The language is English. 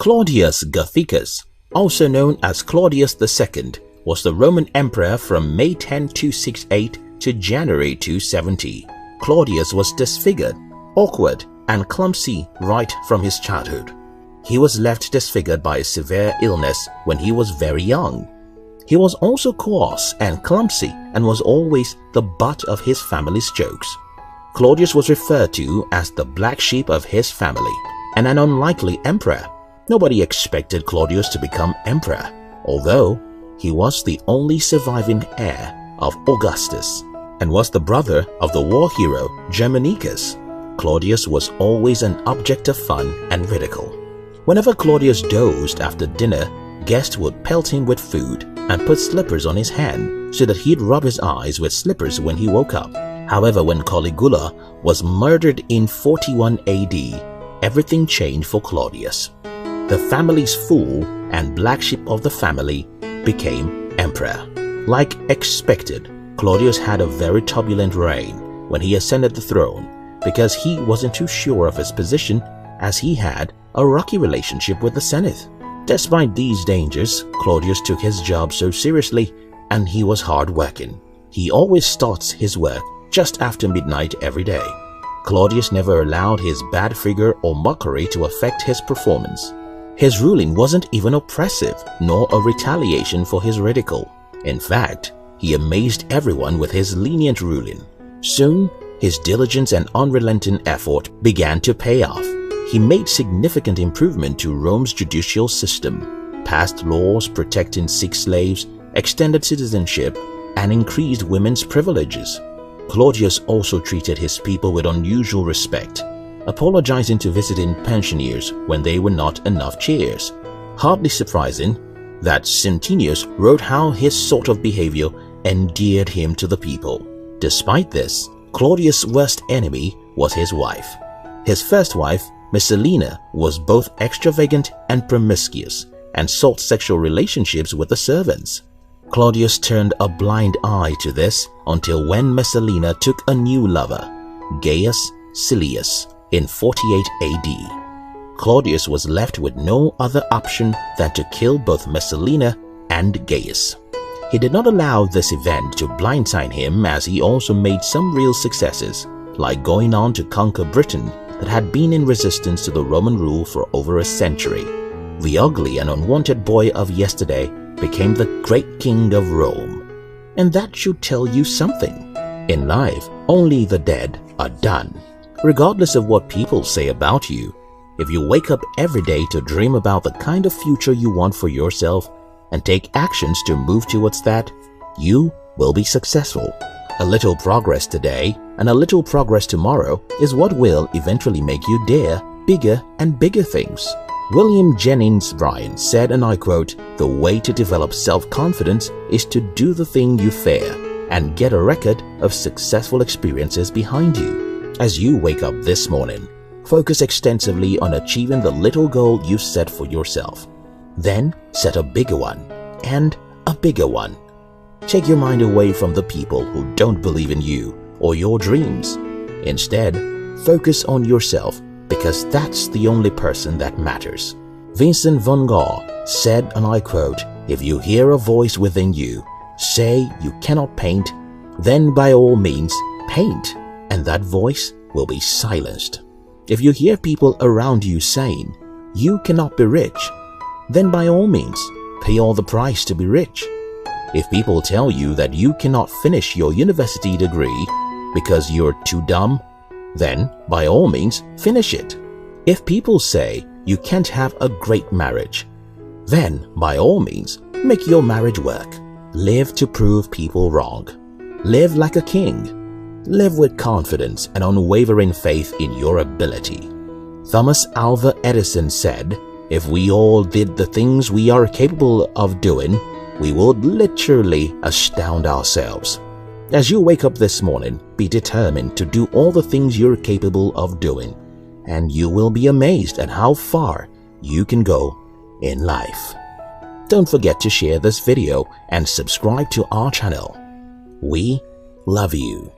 Claudius Gothicus, also known as Claudius II, was the Roman emperor from May 10, 268 to January 270. Claudius was disfigured, awkward, and clumsy right from his childhood. He was left disfigured by a severe illness when he was very young. He was also coarse and clumsy and was always the butt of his family's jokes. Claudius was referred to as the black sheep of his family and an unlikely emperor. Nobody expected Claudius to become emperor, although he was the only surviving heir of Augustus and was the brother of the war hero Germanicus. Claudius was always an object of fun and ridicule. Whenever Claudius dozed after dinner, guests would pelt him with food and put slippers on his hand so that he'd rub his eyes with slippers when he woke up. However, when Caligula was murdered in 41 AD, everything changed for Claudius. The family's fool and black sheep of the family became emperor. Like expected, Claudius had a very turbulent reign when he ascended the throne because he wasn't too sure of his position, as he had a rocky relationship with the Senate. Despite these dangers, Claudius took his job so seriously and he was hard-working. He always starts his work just after midnight every day. Claudius never allowed his bad figure or mockery to affect his performance. His ruling wasn't even oppressive nor a retaliation for his ridicule. In fact, he amazed everyone with his lenient ruling. Soon, his diligence and unrelenting effort began to pay off. He made significant improvement to Rome's judicial system, passed laws protecting sick slaves, extended citizenship, and increased women's privileges. Claudius also treated his people with unusual respect, apologizing to visiting pensioners when they were not enough chairs. Hardly surprising that Centenius wrote how his sort of behavior endeared him to the people. Despite this, Claudius' worst enemy was his wife. His first wife, Messalina, was both extravagant and promiscuous and sought sexual relationships with the servants. Claudius turned a blind eye to this until when Messalina took a new lover, Gaius Silius, in 48 AD. Claudius was left with no other option than to kill both Messalina and Gaius. He did not allow this event to blindside him, as he also made some real successes, like going on to conquer Britain that had been in resistance to the Roman rule for over a century. The ugly and unwanted boy of yesterday became the great king of Rome. And that should tell you something. In life, only the dead are done. Regardless of what people say about you, if you wake up every day to dream about the kind of future you want for yourself and take actions to move towards that, you will be successful. A little progress today and a little progress tomorrow is what will eventually make you dare bigger and bigger things. William Jennings Bryan said, and I quote, "The way to develop self-confidence is to do the thing you fear and get a record of successful experiences behind you." As you wake up this morning, focus extensively on achieving the little goal you've set for yourself. Then set a bigger one and a bigger one. Take your mind away from the people who don't believe in you or your dreams. Instead, focus on yourself, because that's the only person that matters. Vincent van Gogh said, and I quote, "If you hear a voice within you say you cannot paint, then by all means paint, and that voice will be silenced. If you hear people around you saying you cannot be rich, then by all means pay all the price to be rich. If people tell you that you cannot finish your university degree because you're too dumb, then by all means finish it. If people say you can't have a great marriage, then by all means make your marriage work. Live to prove people wrong. Live like a king. Live with confidence and unwavering faith in your ability. Thomas Alva Edison said, "If we all did the things we are capable of doing, we would literally astound ourselves." As you wake up this morning, be determined to do all the things you're capable of doing, and you will be amazed at how far you can go in life. Don't forget to share this video and subscribe to our channel. We love you.